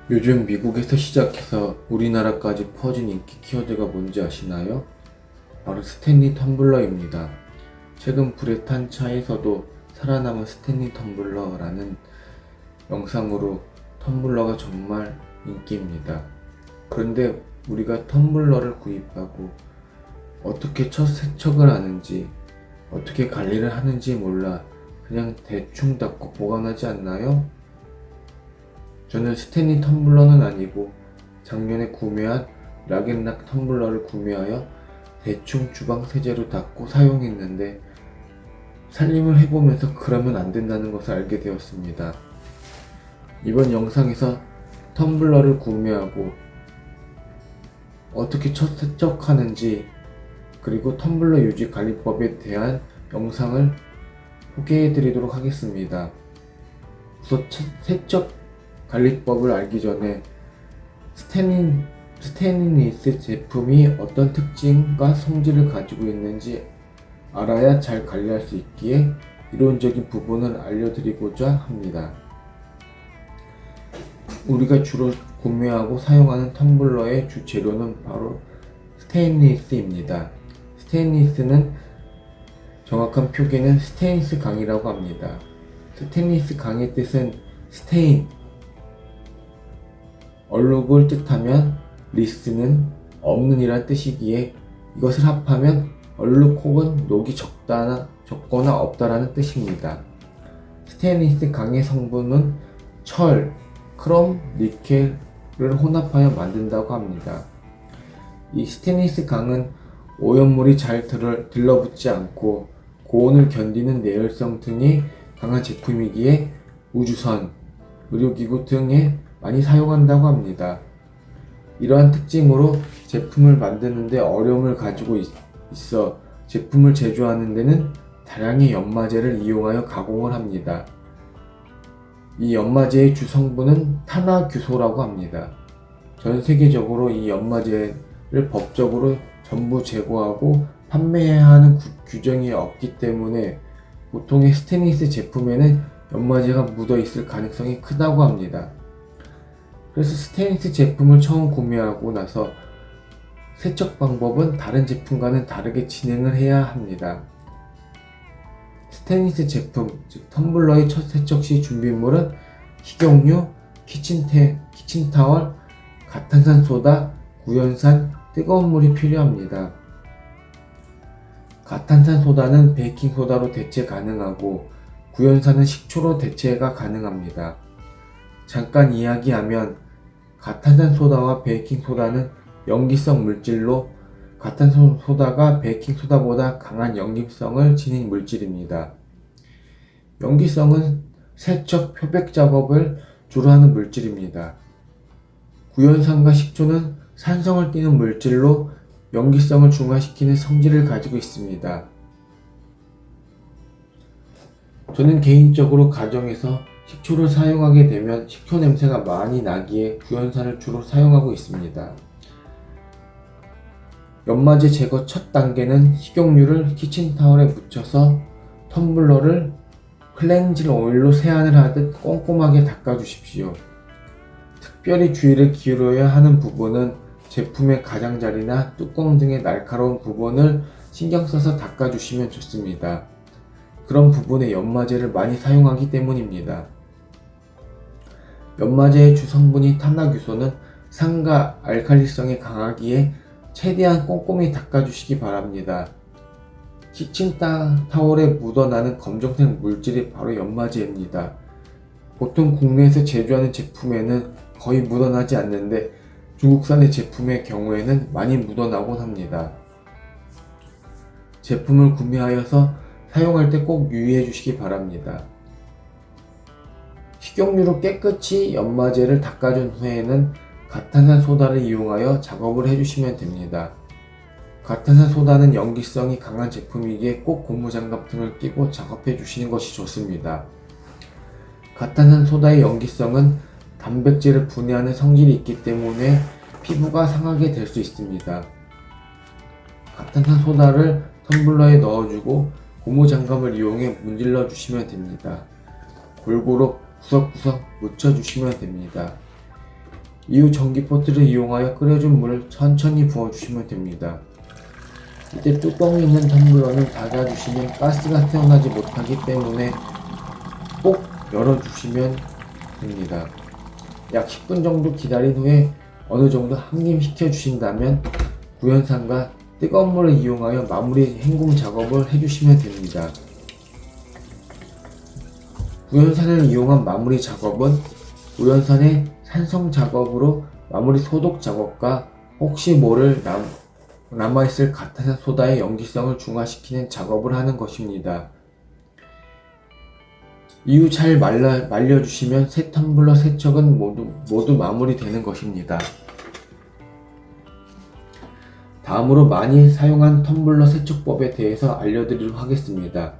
요즘 미국에서 시작해서 우리나라까지 퍼진 인기 키워드가 뭔지 아시나요? 바로 스탠리 텀블러입니다. 최근 불에 탄 차에서도 살아남은 스탠리 텀블러라는 영상으로 텀블러가 정말 인기입니다. 그런데 우리가 텀블러를 구입하고 어떻게 첫 세척을 하는지, 어떻게 관리를 하는지 몰라 그냥 대충 닫고 보관하지 않나요? 저는 스탠리 텀블러는 아니고 작년에 구매한 락앤락 텀블러를 구매하여 대충 주방 세제로 닦고 사용했는데 살림을 해보면서 그러면 안 된다는 것을 알게 되었습니다. 이번 영상에서 텀블러를 구매하고 어떻게 첫 세척하는지 그리고 텀블러 유지 관리법에 대한 영상을 소개해 드리도록 하겠습니다. 우선 첫 세척 관리법을 알기 전에 스테인리스 제품이 어떤 특징과 성질을 가지고 있는지 알아야 잘 관리할 수 있기에 이론적인 부분을 알려드리고자 합니다. 우리가 주로 구매하고 사용하는 텀블러의 주 재료는 바로 스테인리스입니다. 스테인리스는 정확한 표기는 스테인리스 강이라고 합니다. 스테인리스 강의 뜻은 스테인, 얼룩을 뜻하면 리스는 없는 이란 뜻이기에 이것을 합하면 얼룩 혹은 녹이 적거나 없다라는 뜻입니다. 스테인리스 강의 성분은 철, 크롬, 니켈을 혼합하여 만든다고 합니다. 이 스테인리스 강은 오염물이 잘 들러붙지 않고 고온을 견디는 내열성 등이 강한 제품이기에 우주선, 의료기구 등에 많이 사용한다고 합니다. 이러한 특징으로 제품을 만드는 데 어려움을 가지고 있어 제품을 제조하는 데는 다량의 연마제를 이용하여 가공을 합니다. 이 연마제의 주 성분은 탄화규소라고 합니다. 전 세계적으로 이 연마제를 법적으로 전부 제거하고 판매해야 하는 규정이 없기 때문에 보통의 스테인리스 제품에는 연마제가 묻어 있을 가능성이 크다고 합니다. 그래서 스테인리스 제품을 처음 구매하고 나서 세척 방법은 다른 제품과는 다르게 진행을 해야 합니다. 스테인리스 제품, 즉 텀블러의 첫 세척 시 준비물은 식용유, 키친타월, 가탄산소다, 구연산, 뜨거운 물이 필요합니다. 가탄산소다는 베이킹소다로 대체 가능하고 구연산은 식초로 대체가 가능합니다. 잠깐 이야기하면 가탄산소다와 베이킹소다는 염기성 물질로 가탄산소다가 베이킹소다보다 강한 염기성을 지닌 물질입니다. 염기성은 세척 표백 작업을 주로 하는 물질입니다. 구연산과 식초는 산성을 띠는 물질로 염기성을 중화시키는 성질을 가지고 있습니다. 저는 개인적으로 가정에서 식초를 사용하게 되면 식초 냄새가 많이 나기에 구연산을 주로 사용하고 있습니다. 연마제 제거 첫 단계는 식용유를 키친타월에 묻혀서 텀블러를 클렌징 오일로 세안을 하듯 꼼꼼하게 닦아주십시오. 특별히 주의를 기울여야 하는 부분은 제품의 가장자리나 뚜껑 등의 날카로운 부분을 신경 써서 닦아주시면 좋습니다. 그런 부분에 연마제를 많이 사용하기 때문입니다. 연마제의 주 성분인 탄화규소는 산과 알칼리성이 강하기에 최대한 꼼꼼히 닦아주시기 바랍니다. 키친타월에 묻어나는 검정색 물질이 바로 연마제입니다. 보통 국내에서 제조하는 제품에는 거의 묻어나지 않는데 중국산의 제품의 경우에는 많이 묻어나곤 합니다. 제품을 구매하여서 사용할 때 꼭 유의해 주시기 바랍니다. 식용유로 깨끗이 연마제를 닦아준 후에는 가탄산소다를 이용하여 작업을 해주시면 됩니다. 가탄산소다는 염기성이 강한 제품이기에 꼭 고무장갑 등을 끼고 작업해 주시는 것이 좋습니다. 가탄산소다의 염기성은 단백질을 분해하는 성질이 있기 때문에 피부가 상하게 될 수 있습니다. 가탄산소다를 텀블러에 넣어주고 고무장갑을 이용해 문질러 주시면 됩니다. 골고루 구석구석 묻혀주시면 됩니다. 이후 전기포트를 이용하여 끓여준 물을 천천히 부어주시면 됩니다. 이때 뚜껑이 있는 텀블러는 닫아주시면 가스가 태어나지 못하기 때문에 꼭 열어주시면 됩니다. 약 10분 정도 기다린 후에 어느 정도 항림시켜 주신다면 구연산과 뜨거운 물을 이용하여 마무리 헹굼 작업을 해주시면 됩니다. 구연산을 이용한 마무리 작업은 구연산의 산성 작업으로 마무리 소독 작업과 혹시 모를 남아있을 가타산 소다의 염기성을 중화시키는 작업을 하는 것입니다. 이후 잘 말려주시면 새 텀블러 세척은 모두 마무리되는 것입니다. 다음으로 많이 사용한 텀블러 세척법에 대해서 알려드리도록 하겠습니다.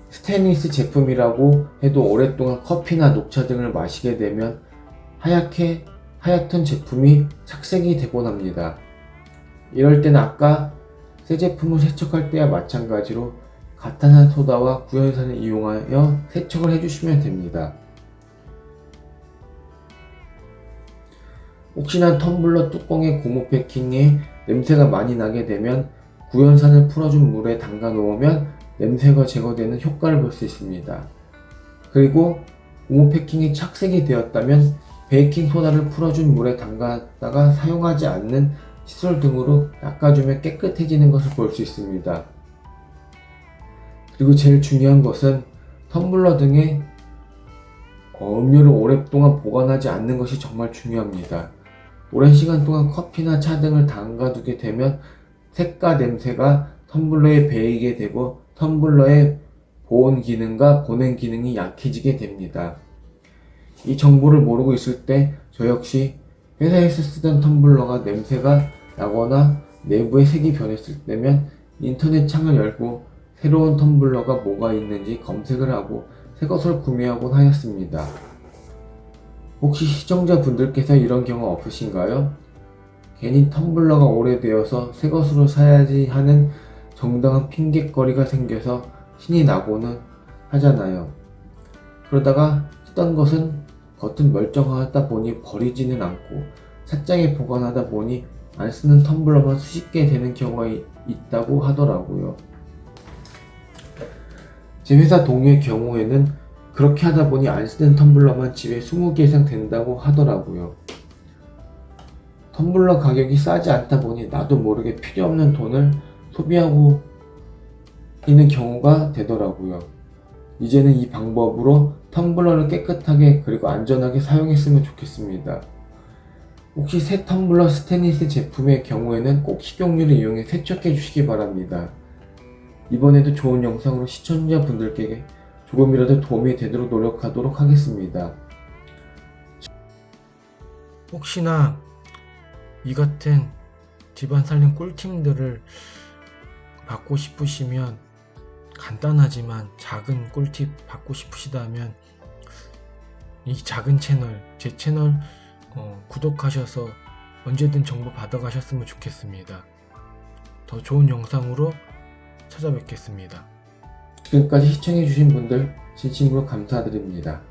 스테인리스 제품이라고 해도 오랫동안 커피나 녹차 등을 마시게 되면 하얗던 제품이 착색이 되곤 합니다. 이럴 때는 아까 새 제품을 세척할 때와 마찬가지로 가타산 소다와 구연산을 이용하여 세척을 해주시면 됩니다. 혹시나 텀블러 뚜껑의 고무 패킹에 냄새가 많이 나게 되면 구연산을 풀어준 물에 담가 놓으면 냄새가 제거되는 효과를 볼 수 있습니다. 그리고 고무 패킹이 착색이 되었다면 베이킹 소다를 풀어준 물에 담갔다가 사용하지 않는 칫솔 등으로 닦아주면 깨끗해지는 것을 볼 수 있습니다. 그리고 제일 중요한 것은 텀블러 등의 음료를 오랫동안 보관하지 않는 것이 정말 중요합니다. 오랜 시간 동안 커피나 차 등을 담가두게 되면 색과 냄새가 텀블러에 배이게 되고 텀블러의 보온 기능과 보냉 기능이 약해지게 됩니다. 이 정보를 모르고 있을 때 저 역시 회사에서 쓰던 텀블러가 냄새가 나거나 내부의 색이 변했을 때면 인터넷 창을 열고 새로운 텀블러가 뭐가 있는지 검색을 하고 새 것을 구매하곤 하였습니다. 혹시 시청자분들께서 이런 경우 없으신가요? 괜히 텀블러가 오래되어서 새 것으로 사야지 하는 정당한 핑곗거리가 생겨서 신이 나고는 하잖아요. 그러다가 쓰던 것은 겉은 멀쩡하다 보니 버리지는 않고 찻장에 보관하다 보니 안 쓰는 텀블러만 수십 개 되는 경우가 있다고 하더라고요. 제 회사 동료의 경우에는 그렇게 하다 보니 안 쓰는 텀블러만 집에 20개 이상 된다고 하더라고요. 텀블러 가격이 싸지 않다 보니 나도 모르게 필요 없는 돈을 소비하고 있는 경우가 되더라고요. 이제는 이 방법으로 텀블러를 깨끗하게 그리고 안전하게 사용했으면 좋겠습니다. 혹시 새 텀블러 스테인리스 제품의 경우에는 꼭 식용유를 이용해 세척해 주시기 바랍니다. 이번에도 좋은 영상으로 시청자분들께 조금이라도 도움이 되도록 노력하도록 하겠습니다. 혹시나 이 같은 집안 살림 꿀팁들을 받고 싶으시면 간단하지만 작은 꿀팁 받고 싶으시다면 이 작은 채널, 제 채널 구독하셔서 언제든 정보 받아가셨으면 좋겠습니다. 더 좋은 영상으로 찾아뵙겠습니다. 지금까지 시청해주신 분들 진심으로 감사드립니다.